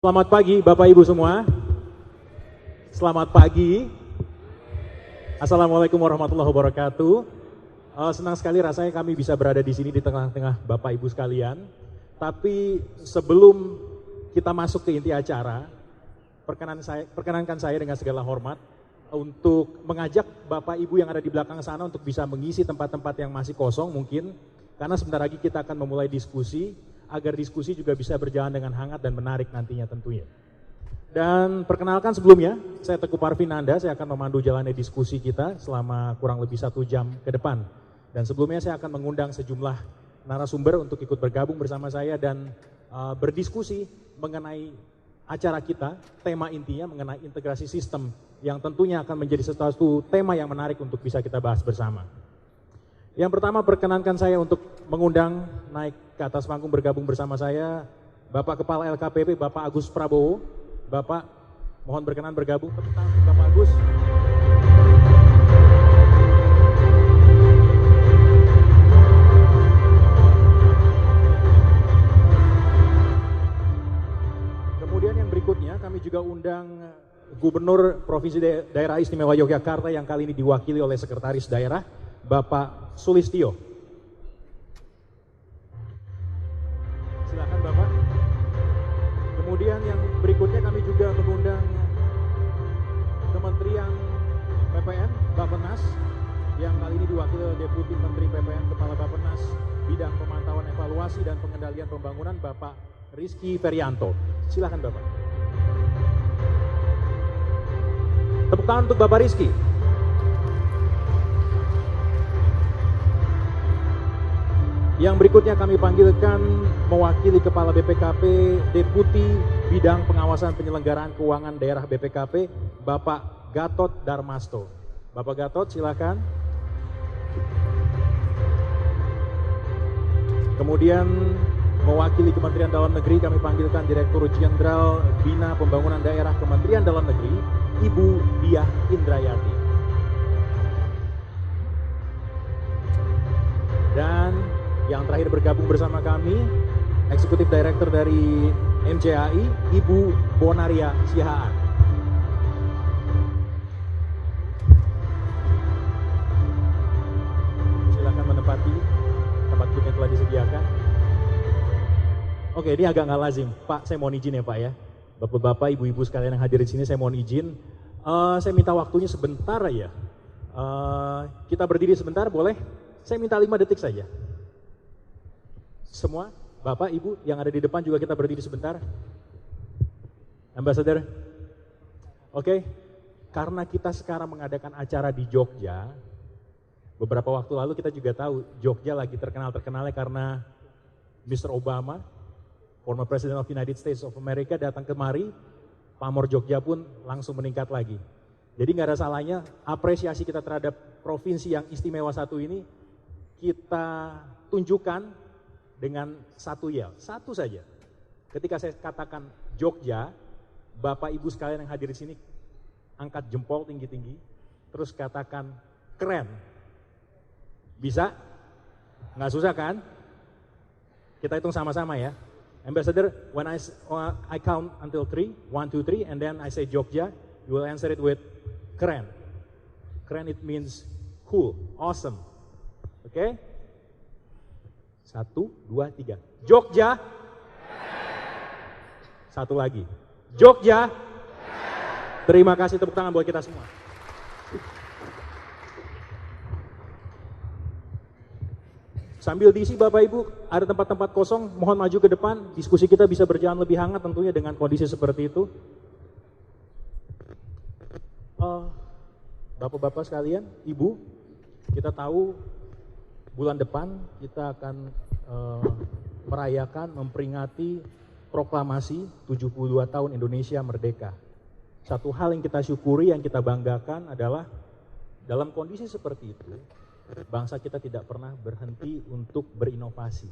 Selamat pagi Bapak Ibu semua. Selamat pagi. Assalamualaikum warahmatullahi wabarakatuh. Senang sekali rasanya kami bisa berada di sini di tengah-tengah Bapak Ibu sekalian. Tapi sebelum kita masuk ke inti acara, perkenankan saya dengan segala hormat untuk mengajak Bapak Ibu yang ada di belakang sana untuk bisa mengisi tempat-tempat yang masih kosong mungkin. Karena sebentar lagi kita akan memulai diskusi, agar diskusi juga bisa berjalan dengan hangat dan menarik nantinya tentunya. Dan perkenalkan sebelumnya, saya Teguh Parvinanda, saya akan memandu jalannya diskusi kita selama kurang lebih 1 jam ke depan. Dan sebelumnya saya akan mengundang sejumlah narasumber untuk ikut bergabung bersama saya dan berdiskusi mengenai acara kita, tema intinya mengenai integrasi sistem yang tentunya akan menjadi sesuatu tema yang menarik untuk bisa kita bahas bersama. Yang pertama perkenankan saya untuk mengundang naik ke atas panggung bergabung bersama saya Bapak Kepala LKPP Bapak Agus Prabowo. Bapak mohon berkenan bergabung. Tepuk tangan untuk Bapak Agus. Kemudian yang berikutnya kami juga undang Gubernur Provinsi Daerah Istimewa Yogyakarta yang kali ini diwakili oleh Sekretaris Daerah Bapak Sulistyo. Silakan Bapak. Kemudian yang berikutnya kami juga mengundang Kementerian PPN, Bappenas, yang kali ini diwakili oleh Deputi Menteri PPN Kepala Bappenas Bidang Pemantauan Evaluasi dan Pengendalian Pembangunan Bapak Rizky Ferianto. Silakan Bapak. Tepuk tangan untuk Bapak Rizky. Yang berikutnya kami panggilkan mewakili Kepala BPKP, Deputi Bidang Pengawasan Penyelenggaraan Keuangan Daerah BPKP, Bapak Gatot Darmasto. Bapak Gatot silakan. Kemudian mewakili Kementerian Dalam Negeri kami panggilkan Direktur Jenderal Bina Pembangunan Daerah Kementerian Dalam Negeri, Ibu Diah Indrayati. Dan yang terakhir bergabung bersama kami, Eksekutif Director dari MCAI, Ibu Bonaria Sihaan. Silakan menempati tempat duduk yang telah disediakan. Oke, ini agak nggak lazim, Pak. Saya mohon izin ya, Pak ya. Bapak-bapak, ibu-ibu sekalian yang hadir di sini, saya mohon izin. Saya minta waktunya sebentar ya. Kita berdiri sebentar, boleh? Saya minta 5 detik saja. Semua, Bapak, Ibu yang ada di depan juga kita berdiri sebentar. Ambassador. Oke, karena kita sekarang mengadakan acara di Jogja, beberapa waktu lalu kita juga tahu Jogja lagi terkenalnya karena Mr. Obama, former President of United States of America datang kemari, pamor Jogja pun langsung meningkat lagi. Jadi nggak ada salahnya apresiasi kita terhadap provinsi yang istimewa satu ini kita tunjukkan dengan satu yel, satu saja. Ketika saya katakan Jogja, Bapak Ibu sekalian yang hadir di sini angkat jempol tinggi-tinggi, terus katakan keren. Bisa? Nggak susah kan? Kita hitung sama-sama ya. Ambassador, when I count until 3, 1, 2, 3, and then I say Jogja, you will answer it with keren. Keren it means cool, awesome. Oke? 1, 2, 3. Jogja. Satu lagi. Jogja. Terima kasih, tepuk tangan buat kita semua. Sambil diisi Bapak Ibu, ada tempat-tempat kosong, mohon maju ke depan, diskusi kita bisa berjalan lebih hangat tentunya dengan kondisi seperti itu. Bapak-bapak sekalian, Ibu, kita tahu bulan depan kita akan merayakan, memperingati proklamasi 72 tahun Indonesia Merdeka. Satu hal yang kita syukuri, yang kita banggakan adalah dalam kondisi seperti itu, bangsa kita tidak pernah berhenti untuk berinovasi.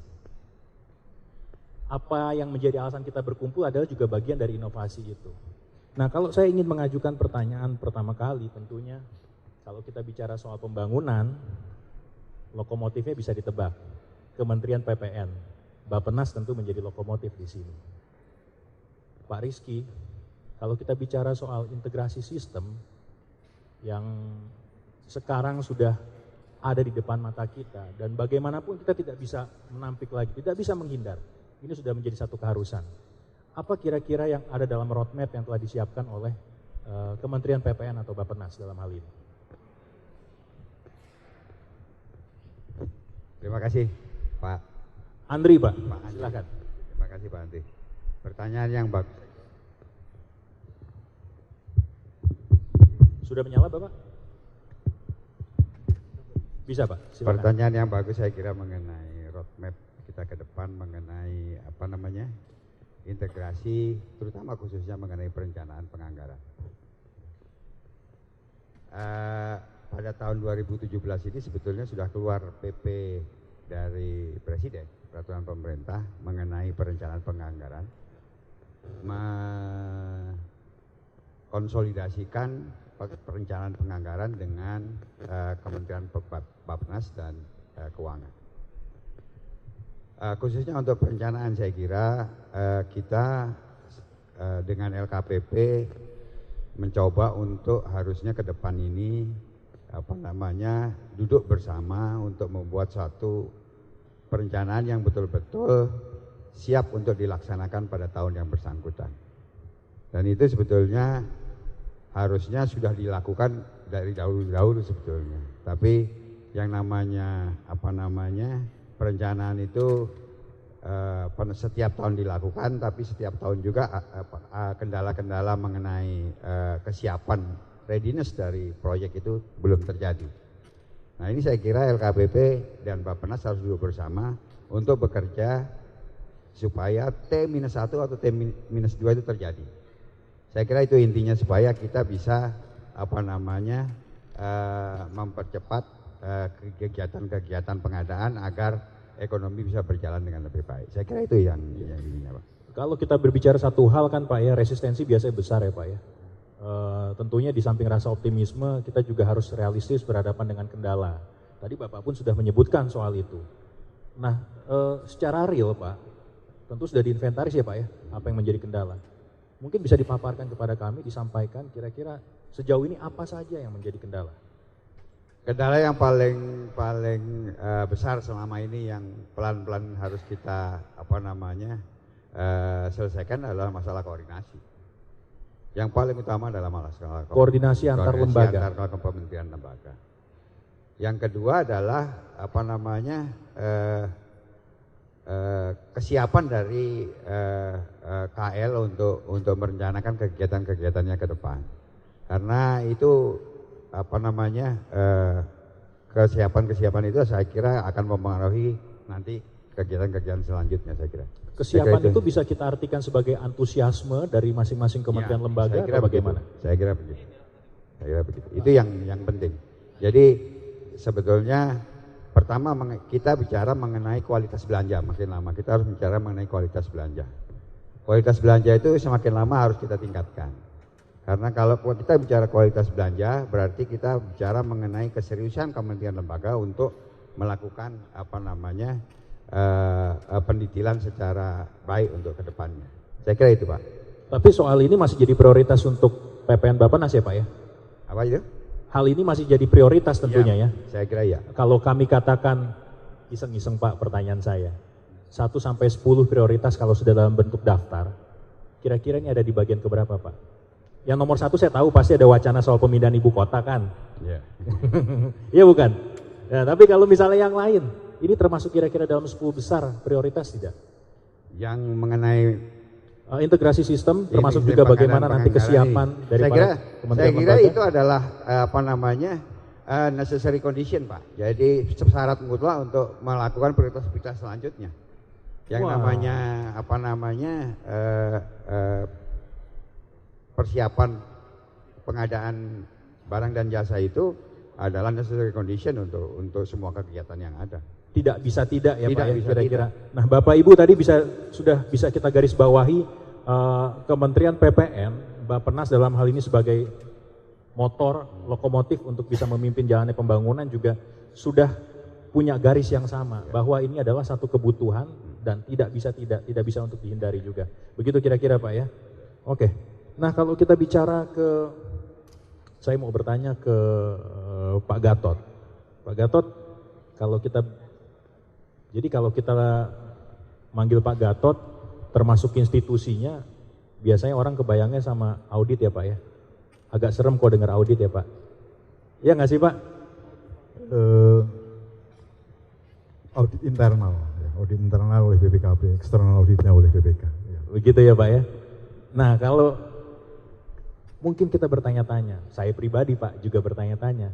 Apa yang menjadi alasan kita berkumpul adalah juga bagian dari inovasi itu. Nah, kalau saya ingin mengajukan pertanyaan pertama kali tentunya, kalau kita bicara soal pembangunan, lokomotifnya bisa ditebak, Kementerian PPN, Bappenas tentu menjadi lokomotif di sini. Pak Rizky, kalau kita bicara soal integrasi sistem yang sekarang sudah ada di depan mata kita dan bagaimanapun kita tidak bisa menampik lagi, tidak bisa menghindar. Ini sudah menjadi satu keharusan. Apa kira-kira yang ada dalam roadmap yang telah disiapkan oleh Kementerian PPN atau Bappenas dalam hal ini? Terima kasih Pak Andri, Pak. Andri. Silakan. Terima kasih Pak Andri. Pertanyaan yang bagus. Sudah menyala Bapak? Bisa Pak, silakan. Pertanyaan yang bagus saya kira mengenai roadmap kita ke depan, mengenai integrasi, terutama khususnya mengenai perencanaan penganggaran. Pada tahun 2017 ini sebetulnya sudah keluar PP dari Presiden, peraturan pemerintah mengenai perencanaan penganggaran, mengkonsolidasikan perencanaan penganggaran dengan Kementerian Bappenas dan Keuangan. Khususnya untuk perencanaan saya kira kita dengan LKPP mencoba untuk harusnya ke depan ini duduk bersama untuk membuat satu perencanaan yang betul-betul siap untuk dilaksanakan pada tahun yang bersangkutan. Dan itu sebetulnya harusnya sudah dilakukan dari dahulu-dahulu sebetulnya. Tapi yang namanya perencanaan itu setiap tahun dilakukan, tapi setiap tahun juga kendala-kendala mengenai kesiapan readiness dari proyek itu belum terjadi. Nah ini saya kira LKPP dan Bappenas harus duduk bersama untuk bekerja supaya T-1 atau T-2 itu terjadi. Saya kira itu intinya supaya kita bisa mempercepat kegiatan-kegiatan pengadaan agar ekonomi bisa berjalan dengan lebih baik. Saya kira itu yang ininya Pak. Kalau kita berbicara satu hal kan Pak ya, resistensi biasanya besar ya Pak ya. Tentunya di samping rasa optimisme kita juga harus realistis berhadapan dengan kendala. Tadi Bapak pun sudah menyebutkan soal itu. Nah secara real Pak, tentu sudah diinventaris ya Pak ya, apa yang menjadi kendala. Mungkin bisa dipaparkan kepada kami, disampaikan kira-kira sejauh ini apa saja yang menjadi kendala. Kendala yang paling besar selama ini yang pelan-pelan harus kita selesaikan adalah masalah koordinasi. Yang paling utama adalah masalah koordinasi antar lembaga, antar kementerian lembaga. Yang kedua adalah kesiapan dari KL untuk merencanakan kegiatan-kegiatannya ke depan. Karena itu kesiapan itu saya kira akan mempengaruhi nanti kegiatan-kegiatan selanjutnya saya kira. Kesiapan itu bisa kita artikan sebagai antusiasme dari masing-masing kementerian lembaga atau bagaimana? Saya kira begitu. Itu yang penting. Jadi sebetulnya pertama kita bicara mengenai kualitas belanja, makin lama kita harus bicara mengenai kualitas belanja. Kualitas belanja itu semakin lama harus kita tingkatkan. Karena kalau kita bicara kualitas belanja berarti kita bicara mengenai keseriusan kementerian lembaga untuk melakukan pendetilan secara baik untuk kedepannya. Saya kira itu Pak. Tapi soal ini masih jadi prioritas untuk PPN Bappenas ya Pak ya? Apa itu? Hal ini masih jadi prioritas tentunya ya? Saya kira ya. Kalau kami katakan, iseng-iseng Pak pertanyaan saya, 1 sampai 10 prioritas kalau sudah dalam bentuk daftar, kira-kira ini ada di bagian keberapa Pak? Yang nomor 1 saya tahu pasti ada wacana soal pemindahan ibu kota kan? Iya. Iya bukan? Ya, tapi kalau misalnya yang lain, ini termasuk kira-kira dalam 10 besar prioritas tidak? Yang mengenai integrasi sistem termasuk juga bagaimana nanti kesiapan dari Kementerian Saya kira lembaga? itu adalah necessary condition Pak. Jadi syarat mutlak untuk melakukan prioritas-prioritas selanjutnya. Yang persiapan pengadaan barang dan jasa itu adalah necessary condition untuk semua kegiatan yang ada. Tidak bisa tidak ya tidak Pak ya kira-kira. Tidak. Nah Bapak Ibu tadi sudah bisa kita garis bawahi Kementerian PPN, Bappenas dalam hal ini sebagai motor, lokomotif untuk bisa memimpin jalannya pembangunan juga sudah punya garis yang sama bahwa ini adalah satu kebutuhan dan tidak bisa untuk dihindari juga. Begitu kira-kira Pak ya. Oke. Nah, kalau kita bicara saya mau bertanya ke Pak Gatot. Pak Gatot, kalau kita manggil Pak Gatot, termasuk institusinya, biasanya orang kebayangnya sama audit ya Pak ya. Agak serem kok dengar audit ya Pak. Iya nggak sih Pak? Audit internal, ya. Audit internal oleh BPKP, eksternal auditnya oleh BPK. Ya. Begitu ya Pak ya. Nah kalau mungkin kita bertanya-tanya, saya pribadi Pak juga bertanya-tanya,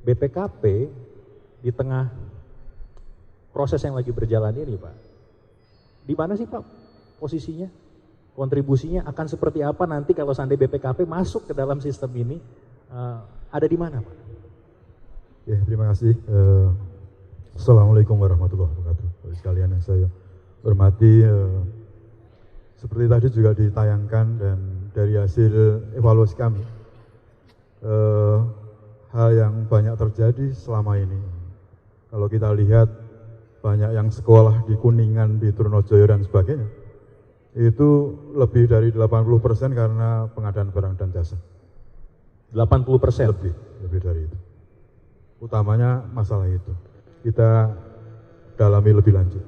BPKP di tengah proses yang lagi berjalan ini Pak, di mana sih Pak posisinya? Kontribusinya akan seperti apa nanti kalau seandainya BPKP masuk ke dalam sistem ini, ada di mana Pak? Ya, terima kasih. Assalamualaikum warahmatullahi wabarakatuh. Bagi sekalian yang saya hormati, seperti tadi juga ditayangkan dan dari hasil evaluasi kami, hal yang banyak terjadi selama ini. Kalau kita lihat banyak yang sekolah di Kuningan, di Trunojoyo dan sebagainya, itu lebih dari 80% karena pengadaan barang dan jasa. 80%? Lebih dari itu. Utamanya masalah itu. Kita dalami lebih lanjut.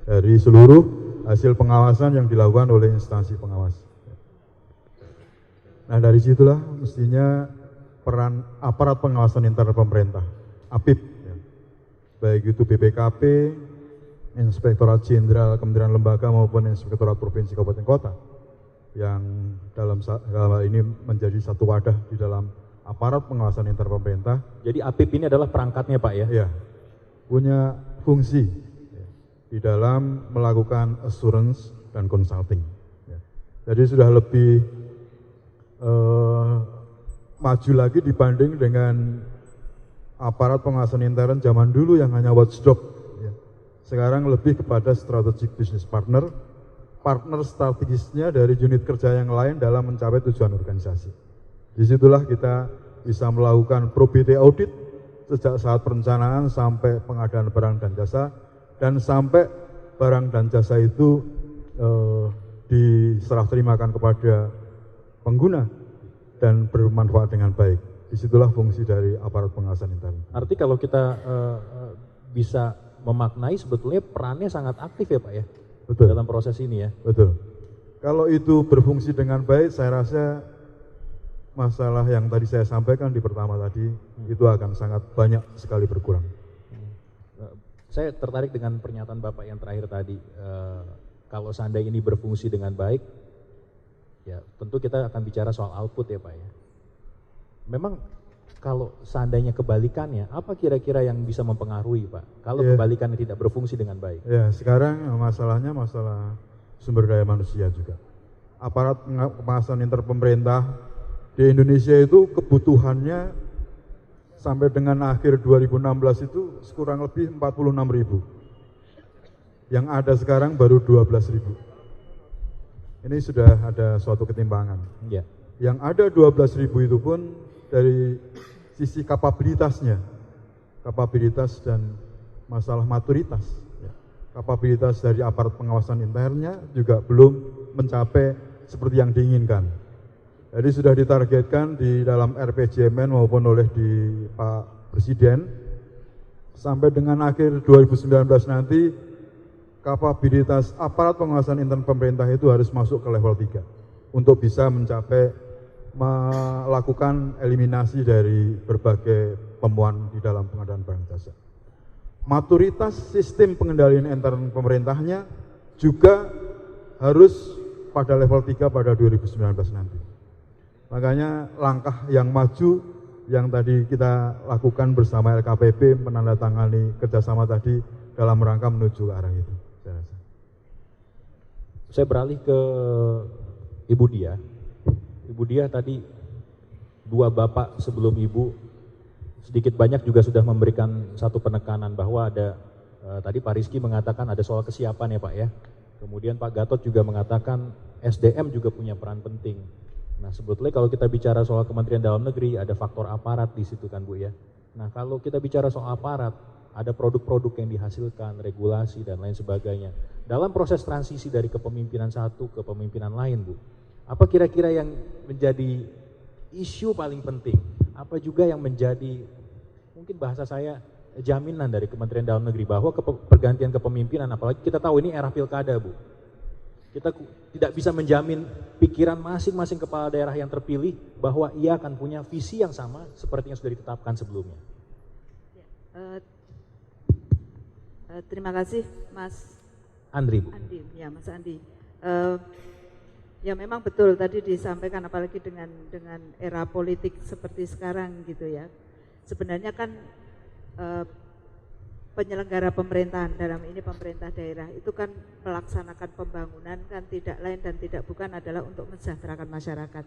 Dari seluruh hasil pengawasan yang dilakukan oleh instansi pengawas. Nah dari situlah mestinya peran aparat pengawasan internal pemerintah, APIP, baik itu BPKP, Inspektorat Jenderal Kementerian Lembaga maupun Inspektorat Provinsi Kabupaten Kota yang dalam hal ini menjadi satu wadah di dalam aparat pengawasan internal pemerintah. Jadi APIP ini adalah perangkatnya Pak ya? Ya, punya fungsi di dalam melakukan assurance dan consulting. Jadi sudah lebih maju lagi dibanding dengan aparat pengawasan intern zaman dulu yang hanya watchdog. Sekarang lebih kepada strategic business partner strategisnya dari unit kerja yang lain dalam mencapai tujuan organisasi. Disitulah kita bisa melakukan pro-BT audit sejak saat perencanaan sampai pengadaan barang dan jasa, dan sampai barang dan jasa itu diserah terimakan kepada pengguna dan bermanfaat dengan baik. Disitulah fungsi dari aparat pengawasan intern. Arti kalau kita bisa memaknai sebetulnya perannya sangat aktif ya Pak ya? Betul. Dalam proses ini ya? Betul. Kalau itu berfungsi dengan baik, saya rasa masalah yang tadi saya sampaikan di pertama tadi, itu akan sangat banyak sekali berkurang. Saya tertarik dengan pernyataan Bapak yang terakhir tadi, kalau seandainya ini berfungsi dengan baik, ya tentu kita akan bicara soal output ya Pak ya. Memang kalau seandainya kebalikannya, apa kira-kira yang bisa mempengaruhi Pak? Kalau kebalikannya tidak berfungsi dengan baik? Ya, sekarang masalahnya masalah sumber daya manusia juga. Aparat pengawasan internal pemerintah di Indonesia itu kebutuhannya sampai dengan akhir 2016 itu kurang lebih 46.000. Yang ada sekarang baru 12.000. Ini sudah ada suatu ketimpangan. Ya. Yang ada 12.000 itu pun dari sisi kapabilitas dan masalah maturitas. Kapabilitas dari aparat pengawasan internnya juga belum mencapai seperti yang diinginkan. Jadi sudah ditargetkan di dalam RPJMN maupun oleh di Pak Presiden, sampai dengan akhir 2019 nanti kapabilitas aparat pengawasan intern pemerintah itu harus masuk ke level 3 untuk bisa mencapai melakukan eliminasi dari berbagai temuan di dalam pengadaan barang jasa. Maturitas sistem pengendalian intern pemerintahnya juga harus pada level 3 pada 2019 nanti. Makanya langkah yang maju yang tadi kita lakukan bersama LKPP menandatangani kerjasama tadi dalam rangka menuju ke arah itu. Saya beralih ke Ibu Dia. Ibu Dia tadi, dua bapak sebelum Ibu sedikit banyak juga sudah memberikan satu penekanan bahwa ada, tadi Pak Rizky mengatakan ada soal kesiapan ya Pak ya. Kemudian Pak Gatot juga mengatakan SDM juga punya peran penting. Nah sebetulnya kalau kita bicara soal Kementerian Dalam Negeri ada faktor aparat di situ kan Bu ya. Nah kalau kita bicara soal aparat, ada produk-produk yang dihasilkan, regulasi dan lain sebagainya. Dalam proses transisi dari kepemimpinan satu ke pemimpinan lain, Bu, apa kira-kira yang menjadi isu paling penting? Apa juga yang menjadi, mungkin bahasa saya, jaminan dari Kementerian Dalam Negeri bahwa pergantian kepemimpinan, apalagi kita tahu ini era pilkada, Bu. Kita tidak bisa menjamin pikiran masing-masing kepala daerah yang terpilih bahwa ia akan punya visi yang sama seperti yang sudah ditetapkan sebelumnya. Terima kasih Mas Andri, Bu. Andi, ya Mas Andi. Ya memang betul tadi disampaikan, apalagi dengan era politik seperti sekarang gitu ya. Sebenarnya kan penyelenggara pemerintahan, dalam ini pemerintah daerah, itu kan melaksanakan pembangunan kan tidak lain dan tidak bukan adalah untuk mensejahterakan masyarakat,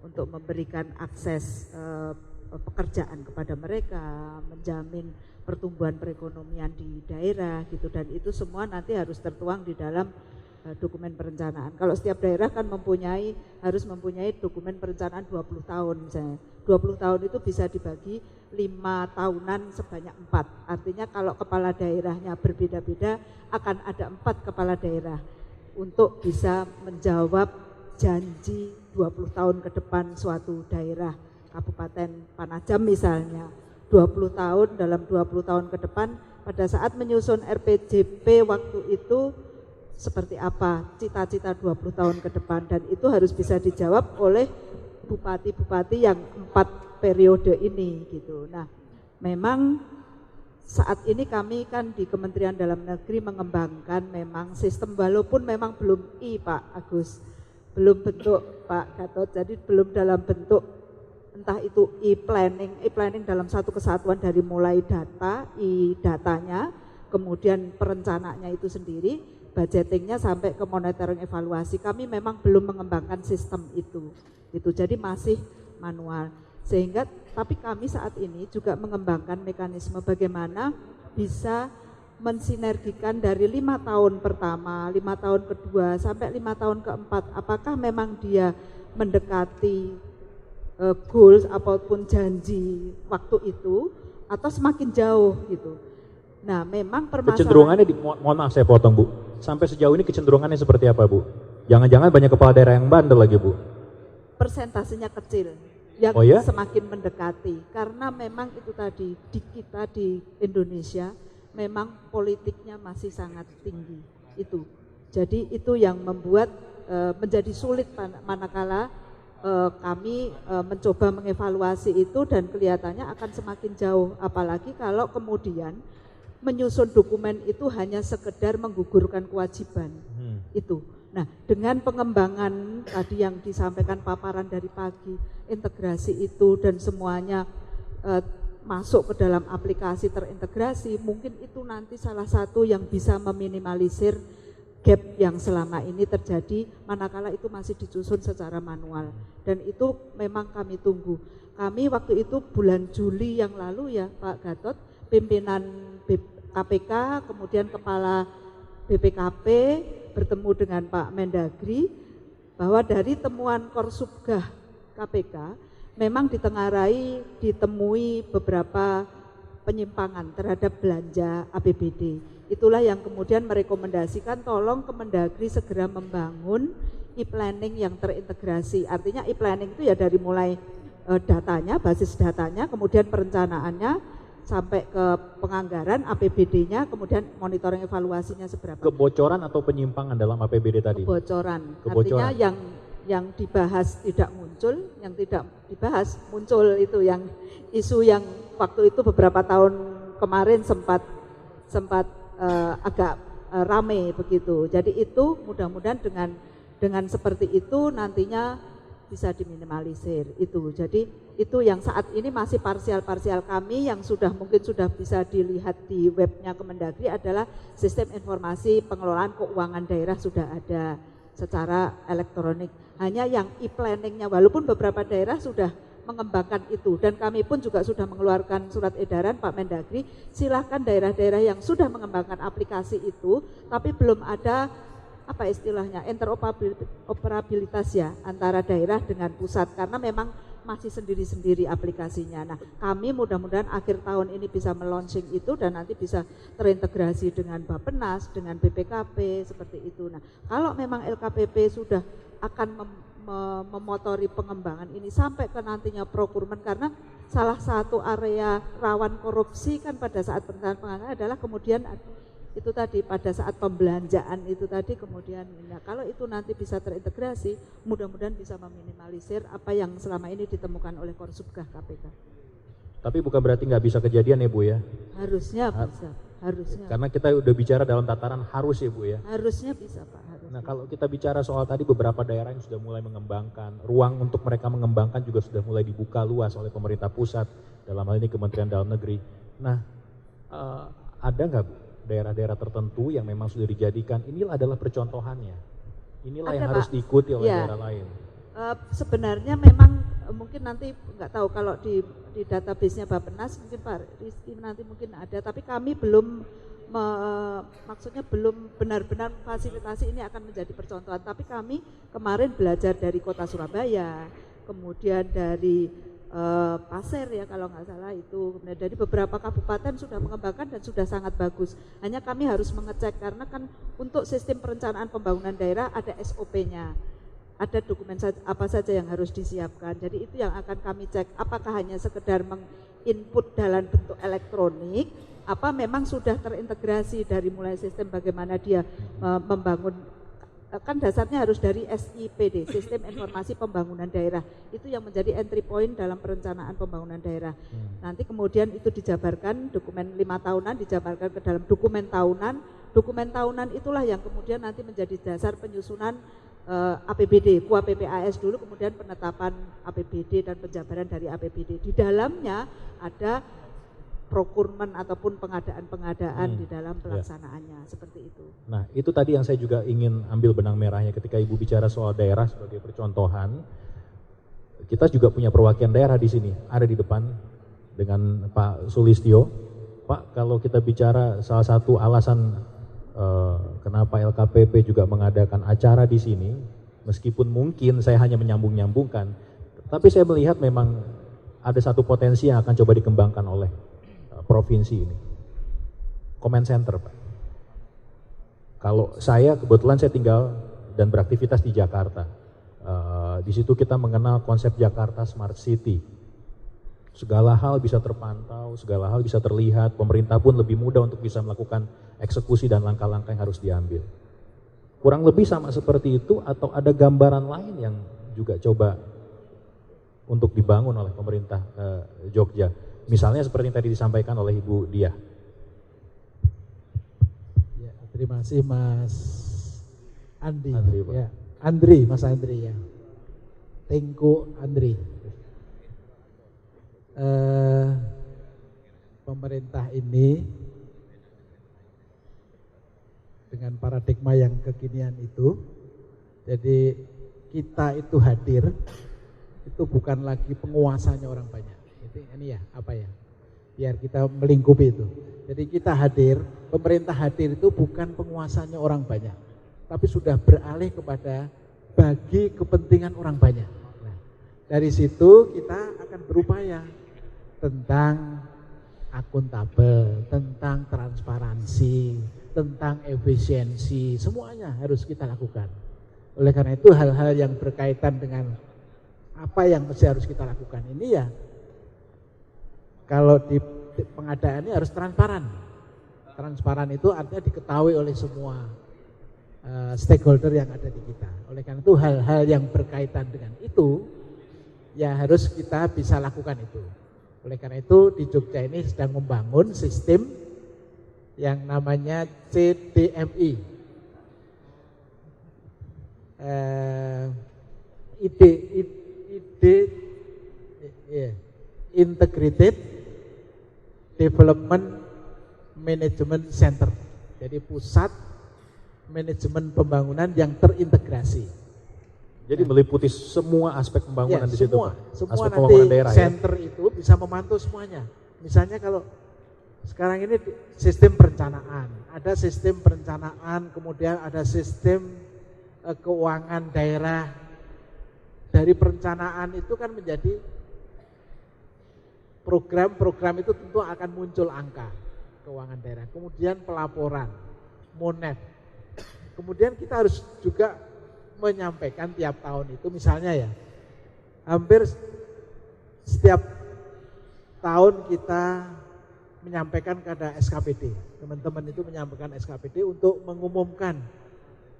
untuk memberikan akses pekerjaan kepada mereka, menjamin pertumbuhan perekonomian di daerah gitu, dan itu semua nanti harus tertuang di dalam dokumen perencanaan. Kalau setiap daerah kan harus mempunyai dokumen perencanaan 20 tahun misalnya. 20 tahun itu bisa dibagi 5 tahunan sebanyak 4. Artinya kalau kepala daerahnya berbeda-beda akan ada 4 kepala daerah untuk bisa menjawab janji 20 tahun ke depan suatu daerah. Kabupaten Panajam misalnya 20 tahun, dalam 20 tahun ke depan pada saat menyusun RPJP waktu itu seperti apa cita-cita 20 tahun ke depan, dan itu harus bisa dijawab oleh bupati-bupati yang 4 periode ini gitu. Nah, memang saat ini kami kan di Kementerian Dalam Negeri mengembangkan memang sistem, walaupun memang belum Pak Agus, belum bentuk Pak Gatot, jadi belum dalam bentuk entah itu e-planning dalam satu kesatuan dari mulai datanya, kemudian perencanaannya itu sendiri, budgetingnya sampai ke monitoring evaluasi. Kami memang belum mengembangkan sistem itu. Jadi masih manual. Sehingga tapi kami saat ini juga mengembangkan mekanisme bagaimana bisa mensinergikan dari 5 tahun pertama, 5 tahun kedua sampai 5 tahun keempat. Apakah memang dia mendekati goals ataupun janji waktu itu atau semakin jauh gitu. Nah, memang permasalahan kecenderungannya mohon maaf saya potong, Bu. Sampai sejauh ini kecenderungannya seperti apa, Bu? Jangan-jangan banyak kepala daerah yang bandel lagi, Bu? Persentasenya kecil yang semakin mendekati, karena memang itu tadi di kita di Indonesia memang politiknya masih sangat tinggi itu. Jadi itu yang membuat menjadi sulit manakala kami mencoba mengevaluasi itu, dan kelihatannya akan semakin jauh, apalagi kalau kemudian menyusun dokumen itu hanya sekedar menggugurkan kewajiban itu. Nah, dengan pengembangan tadi yang disampaikan paparan dari pagi, integrasi itu dan semuanya masuk ke dalam aplikasi terintegrasi, mungkin itu nanti salah satu yang bisa meminimalisir gap yang selama ini terjadi manakala itu masih disusun secara manual, dan itu memang kami tunggu. Kami waktu itu bulan Juli yang lalu ya Pak Gatot, pimpinan KPK kemudian kepala BPKP bertemu dengan Pak Mendagri bahwa dari temuan Korsubgah KPK memang ditemui beberapa penyimpangan terhadap belanja APBD. Itulah yang kemudian merekomendasikan tolong Kemendagri segera membangun e-planning yang terintegrasi. Artinya e-planning itu ya dari mulai datanya, basis datanya, kemudian perencanaannya sampai ke penganggaran APBD-nya, kemudian monitoring evaluasinya seberapa. Kebocoran atau penyimpangan dalam APBD tadi? Kebocoran. Artinya yang dibahas tidak muncul, yang tidak dibahas muncul, itu yang isu yang waktu itu beberapa tahun kemarin sempat agak rame begitu. Jadi itu mudah-mudahan dengan seperti itu nantinya bisa diminimalisir itu. Jadi itu yang saat ini masih parsial kami yang mungkin sudah bisa dilihat di webnya Kemendagri adalah sistem informasi pengelolaan keuangan daerah sudah ada secara elektronik. Hanya yang e-planningnya, walaupun beberapa daerah sudah mengembangkan itu, dan kami pun juga sudah mengeluarkan surat edaran Pak Mendagri, silakan daerah-daerah yang sudah mengembangkan aplikasi itu tapi belum ada apa istilahnya interoperabilitas ya antara daerah dengan pusat, karena memang masih sendiri-sendiri aplikasinya. Nah, kami mudah-mudahan akhir tahun ini bisa meluncing itu dan nanti bisa terintegrasi dengan Bappenas, dengan BPKP seperti itu. Nah, kalau memang LKPP sudah akan memotori pengembangan ini sampai ke nantinya procurement, karena salah satu area rawan korupsi kan pada saat perencanaan penganggaran adalah kemudian itu tadi pada saat pembelanjaan itu tadi kemudian, nah kalau itu nanti bisa terintegrasi mudah-mudahan bisa meminimalisir apa yang selama ini ditemukan oleh Korsubgah KPK. Tapi bukan berarti nggak bisa kejadian ya Bu ya? Harusnya bisa, harusnya. Karena kita udah bicara dalam tataran harus ya Bu ya? Harusnya bisa Pak. Harusnya. Nah kalau kita bicara soal tadi beberapa daerah yang sudah mulai mengembangkan, ruang untuk mereka mengembangkan juga sudah mulai dibuka luas oleh pemerintah pusat, dalam hal ini Kementerian Dalam Negeri. Nah ada nggak Bu daerah-daerah tertentu yang memang sudah dijadikan inilah adalah percontohannya, inilah yang harus diikuti oleh daerah lain? Sebenarnya memang mungkin nanti nggak tahu kalau di database-nya Bappenas mungkin Pak Rizky nanti mungkin ada, tapi kami belum maksudnya belum benar-benar fasilitasi ini akan menjadi percontohan. Tapi kami kemarin belajar dari Kota Surabaya, kemudian dari Pasir ya kalau nggak salah itu, kemudian dari beberapa kabupaten sudah mengembangkan dan sudah sangat bagus. Hanya kami harus mengecek karena kan untuk sistem perencanaan pembangunan daerah ada SOP-nya, ada dokumen apa saja yang harus disiapkan. Jadi itu yang akan kami cek, apakah hanya sekedar menginput dalam bentuk elektronik, apa memang sudah terintegrasi dari mulai sistem bagaimana dia membangun. Kan dasarnya harus dari SIPD, Sistem Informasi Pembangunan Daerah. Itu yang menjadi entry point dalam perencanaan pembangunan daerah. Nanti kemudian itu dijabarkan, dokumen 5 tahunan dijabarkan ke dalam dokumen tahunan. Dokumen tahunan itulah yang kemudian nanti menjadi dasar penyusunan APBD, KUA PPAS dulu, kemudian penetapan APBD dan penjabaran dari APBD. Di dalamnya ada procurement ataupun pengadaan-pengadaan di dalam pelaksanaannya, seperti itu. Nah itu tadi yang saya juga ingin ambil benang merahnya ketika Ibu bicara soal daerah sebagai percontohan. Kita juga punya perwakilan daerah di sini, ada di depan dengan Pak Sulistyo. Pak, kalau kita bicara salah satu alasan kenapa LKPP juga mengadakan acara di sini, meskipun mungkin saya hanya menyambung-nyambungkan, tapi saya melihat memang ada satu potensi yang akan coba dikembangkan oleh provinsi ini, command center Pak. Kalau saya kebetulan saya tinggal dan beraktivitas di Jakarta, di situ kita mengenal konsep Jakarta Smart City. Segala hal bisa terpantau, segala hal bisa terlihat, pemerintah pun lebih mudah untuk bisa melakukan eksekusi dan langkah-langkah yang harus diambil. Kurang lebih sama seperti itu atau ada gambaran lain yang juga coba untuk dibangun oleh pemerintah Jogja? Misalnya seperti yang tadi disampaikan oleh Ibu Diah. Ya, terima kasih Mas Andi. Pak. Ya, Mas Andri ya. Tengku Andri. Pemerintah ini dengan paradigma yang kekinian itu, jadi kita itu hadir, itu bukan lagi penguasanya orang banyak. Ini ya apa ya, biar kita melingkupi itu. Jadi kita hadir, pemerintah hadir itu bukan penguasanya orang banyak, tapi sudah beralih kepada bagi kepentingan orang banyak. Nah, dari situ kita akan berupaya tentang akuntabel, tentang transparansi, tentang efisiensi, semuanya harus kita lakukan. Oleh karena itu hal-hal yang berkaitan dengan apa yang mesti harus kita lakukan ini ya, kalau di pengadaan ini harus transparan. Transparan itu artinya diketahui oleh semua stakeholder yang ada di kita. Oleh karena itu hal-hal yang berkaitan dengan itu ya harus kita bisa lakukan itu. Oleh karena itu di Jogja ini sedang membangun sistem yang namanya CDMI. Integrated Development Management Center. Jadi pusat manajemen pembangunan yang terintegrasi. Jadi meliputi semua aspek pembangunan ya, di situ. semua aspek nanti daerah, center ya? Itu bisa memantau semuanya. Misalnya kalau sekarang ini sistem perencanaan, ada sistem perencanaan, kemudian ada sistem keuangan daerah. Dari perencanaan itu kan menjadi program-program itu tentu akan muncul angka keuangan daerah. Kemudian pelaporan, monet. Kemudian kita harus juga menyampaikan tiap tahun itu misalnya ya, hampir setiap tahun kita menyampaikan kepada SKPD. Teman-teman itu menyampaikan SKPD untuk mengumumkan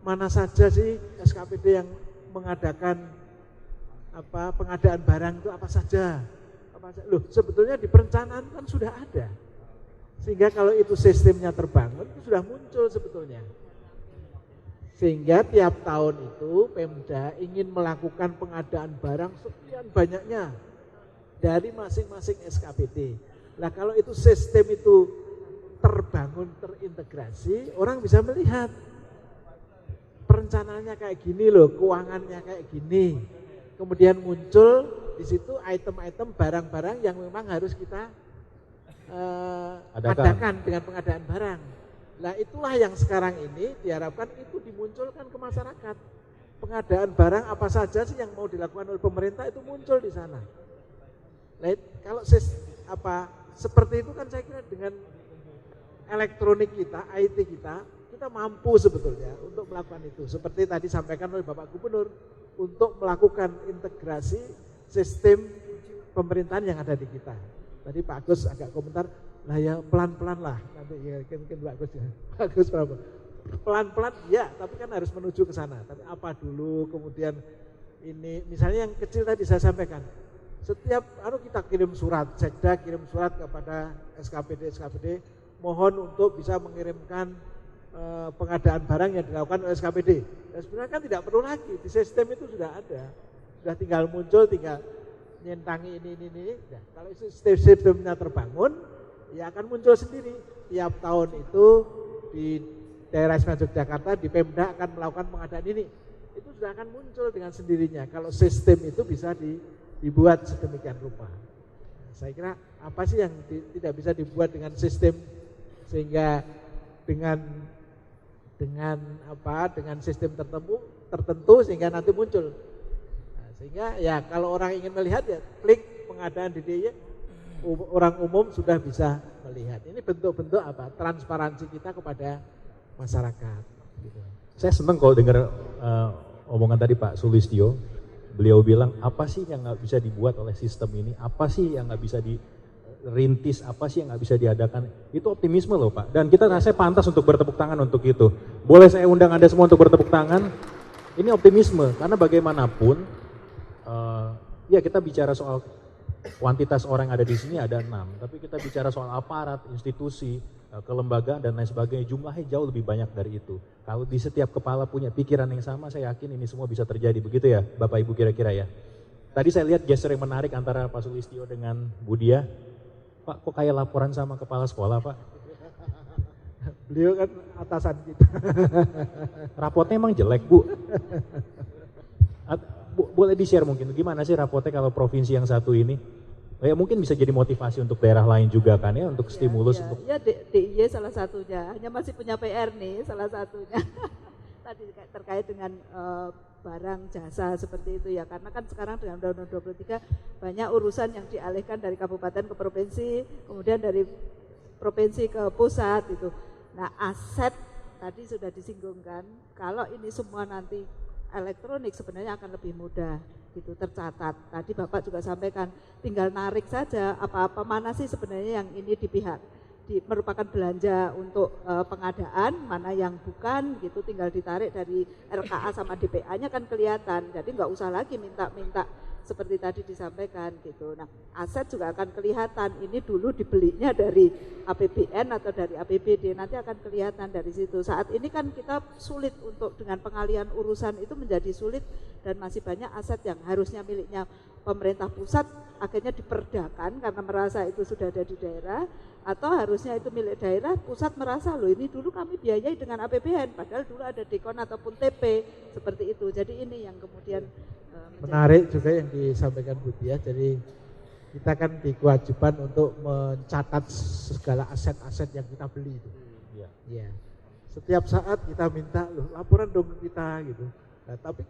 mana saja sih SKPD yang mengadakan pengadaan barang itu apa saja. Loh, sebetulnya di perencanaan kan sudah ada. Sehingga kalau itu sistemnya terbangun, itu sudah muncul sebetulnya. Sehingga tiap tahun itu Pemda ingin melakukan pengadaan barang sekian banyaknya dari masing-masing SKPD. Nah kalau itu sistem itu terbangun, terintegrasi, orang bisa melihat perencanaannya kayak gini loh, keuangannya kayak gini. Kemudian muncul di situ item-item barang-barang yang memang harus kita adakan dengan pengadaan barang. Nah itulah yang sekarang ini diharapkan itu dimunculkan ke masyarakat. Pengadaan barang apa saja sih yang mau dilakukan oleh pemerintah itu muncul di sana. Nah kalau seperti itu kan saya kira dengan elektronik kita, IT kita mampu sebetulnya untuk melakukan itu. Seperti tadi sampaikan oleh Bapak Gubernur, untuk melakukan integrasi sistem pemerintahan yang ada di kita. Tadi Pak Agus agak komentar, lah ya pelan-pelan lah, nanti ya mungkin Pak Agus ya, Pak Agus berapa? Pelan-pelan ya, tapi kan harus menuju ke sana. Tapi apa dulu, kemudian ini, misalnya yang kecil tadi saya sampaikan, setiap kita kirim surat, Sekda kirim surat kepada SKPD, mohon untuk bisa mengirimkan pengadaan barang yang dilakukan oleh SKPD. Dan sebenarnya kan tidak perlu lagi, di sistem itu sudah ada, sudah tinggal muncul, tinggal nyentangi ini. Nah, kalau sistemnya terbangun, ya akan muncul sendiri. Tiap tahun itu di daerah istimewa Yogyakarta, di Pemda akan melakukan pengadaan ini. Itu sudah akan muncul dengan sendirinya. Kalau sistem itu bisa dibuat sedemikian rupa. Nah, saya kira apa sih yang tidak bisa dibuat dengan sistem sehingga dengan sistem tertentu sehingga nanti muncul. Nah, sehingga ya kalau orang ingin melihat ya klik pengadaan di DIY, orang umum sudah bisa melihat. Ini bentuk-bentuk transparansi kita kepada masyarakat. Gitu. Saya senang kalau dengar omongan tadi Pak Sulistyo. Beliau bilang apa sih yang nggak bisa dibuat oleh sistem ini? Apa sih yang nggak bisa dirintis? Apa sih yang nggak bisa diadakan? Itu optimisme loh Pak. Dan kita rasanya pantas untuk bertepuk tangan untuk itu. Boleh saya undang Anda semua untuk bertepuk tangan? Ini optimisme karena bagaimanapun, ya kita bicara soal kuantitas orang yang ada di sini ada 6, tapi kita bicara soal aparat, institusi, kelembagaan dan lain sebagainya, jumlahnya jauh lebih banyak dari itu. Kalau di setiap kepala punya pikiran yang sama, saya yakin ini semua bisa terjadi, begitu ya Bapak Ibu kira-kira ya. Tadi saya lihat gesture yang menarik antara Pak Sulistyo dengan Bu Dia. Pak kok kayak laporan sama kepala sekolah Pak? Beliau kan atasan kita. Rapotnya emang jelek Bu? Boleh di-share mungkin, gimana sih rapotnya kalau provinsi yang satu ini? Ya mungkin bisa jadi motivasi untuk daerah lain juga kan ya, untuk stimulus. Ya DIY salah satunya, hanya masih punya PR nih salah satunya. Tadi terkait dengan barang jasa seperti itu ya, karena kan sekarang dengan Undang-Undang 23 banyak urusan yang dialihkan dari kabupaten ke provinsi, kemudian dari provinsi ke pusat itu. Nah aset tadi sudah disinggungkan, kalau ini semua nanti elektronik sebenarnya akan lebih mudah gitu tercatat. Tadi Bapak juga sampaikan tinggal narik saja apa-apa mana sih sebenarnya yang ini merupakan belanja untuk pengadaan, mana yang bukan gitu, tinggal ditarik dari RKA sama DPA-nya kan kelihatan. Jadi nggak usah lagi minta-minta seperti tadi disampaikan gitu. Nah, aset juga akan kelihatan. Ini dulu dibelinya dari APBN atau dari APBD, nanti akan kelihatan dari situ. Saat ini kan kita sulit untuk dengan pengalihan urusan itu menjadi sulit dan masih banyak aset yang harusnya miliknya pemerintah pusat akhirnya diperdakan karena merasa itu sudah ada di daerah, atau harusnya itu milik daerah, pusat merasa loh ini dulu kami biayai dengan APBN padahal dulu ada dekon ataupun TP seperti itu. Jadi ini yang kemudian menarik juga yang disampaikan Bu Dia. Jadi kita kan dikewajiban untuk mencatat segala aset-aset yang kita beli itu. Ya. Setiap saat kita minta loh laporan dong ke kita gitu. Nah, tapi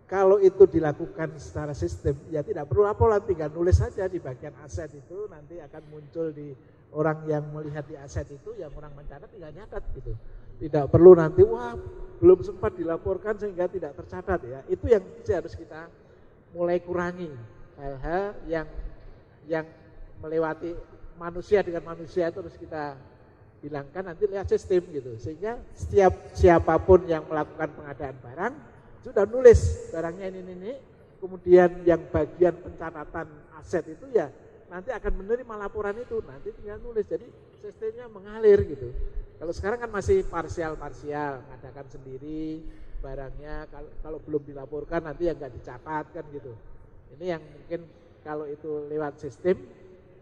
kalau itu dilakukan secara sistem, ya tidak perlu laporan, tinggal nulis saja di bagian aset itu, nanti akan muncul di orang yang melihat di aset itu, yang orang mencatat tinggal nyatat gitu. Tidak perlu nanti, wah belum sempat dilaporkan sehingga tidak tercatat ya. Itu yang harus kita mulai kurangi, hal-hal yang melewati manusia dengan manusia itu harus kita hilangkan, nanti lihat sistem gitu. Sehingga siapapun yang melakukan pengadaan barang, sudah nulis barangnya ini, kemudian yang bagian pencatatan aset itu ya nanti akan menerima laporan itu, nanti tinggal nulis, jadi sistemnya mengalir gitu. Kalau sekarang kan masih parsial, mengadakan sendiri barangnya, kalau belum dilaporkan nanti ya nggak dicatat kan gitu. Ini yang mungkin kalau itu lewat sistem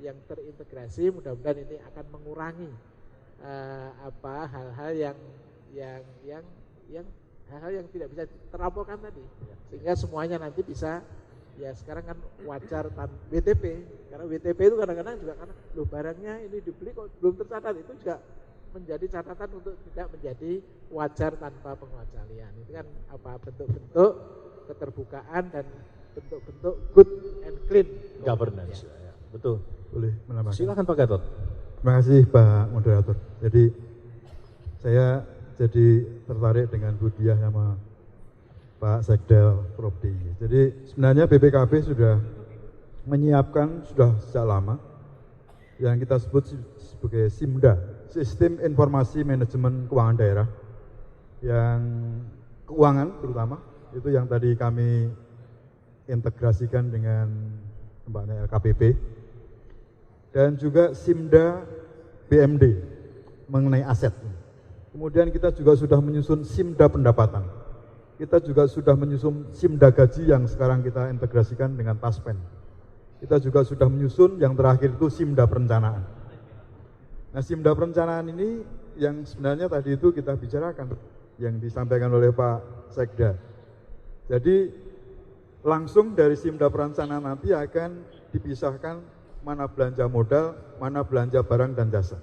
yang terintegrasi, mudah-mudahan ini akan mengurangi hal-hal yang tidak bisa terlaporkan tadi, sehingga semuanya nanti bisa, ya sekarang kan wajar WTP, karena WTP itu kadang-kadang juga karena loh barangnya ini dibeli kok belum tercatat, itu juga menjadi catatan untuk tidak menjadi wajar tanpa pengecualian. Itu kan bentuk-bentuk keterbukaan dan bentuk-bentuk good and clean governance. Ya. Betul. Boleh menambahkan? Silakan Pak Gatot. Terima kasih Pak Moderator. Jadi saya jadi tertarik dengan budiah sama Pak Sekda Propdi. Jadi sebenarnya BPKB sudah menyiapkan sudah sejak lama yang kita sebut sebagai SIMDA, Sistem Informasi Manajemen Keuangan Daerah, yang keuangan terutama itu yang tadi kami integrasikan dengan lembaga LKPP, dan juga SIMDA BMD mengenai aset. Kemudian kita juga sudah menyusun SIMDA pendapatan. Kita juga sudah menyusun SIMDA gaji yang sekarang kita integrasikan dengan Taspen. Kita juga sudah menyusun yang terakhir itu SIMDA perencanaan. Nah, SIMDA perencanaan ini yang sebenarnya tadi itu kita bicarakan, yang disampaikan oleh Pak Sekda. Jadi langsung dari SIMDA perencanaan nanti akan dipisahkan mana belanja modal, mana belanja barang dan jasa.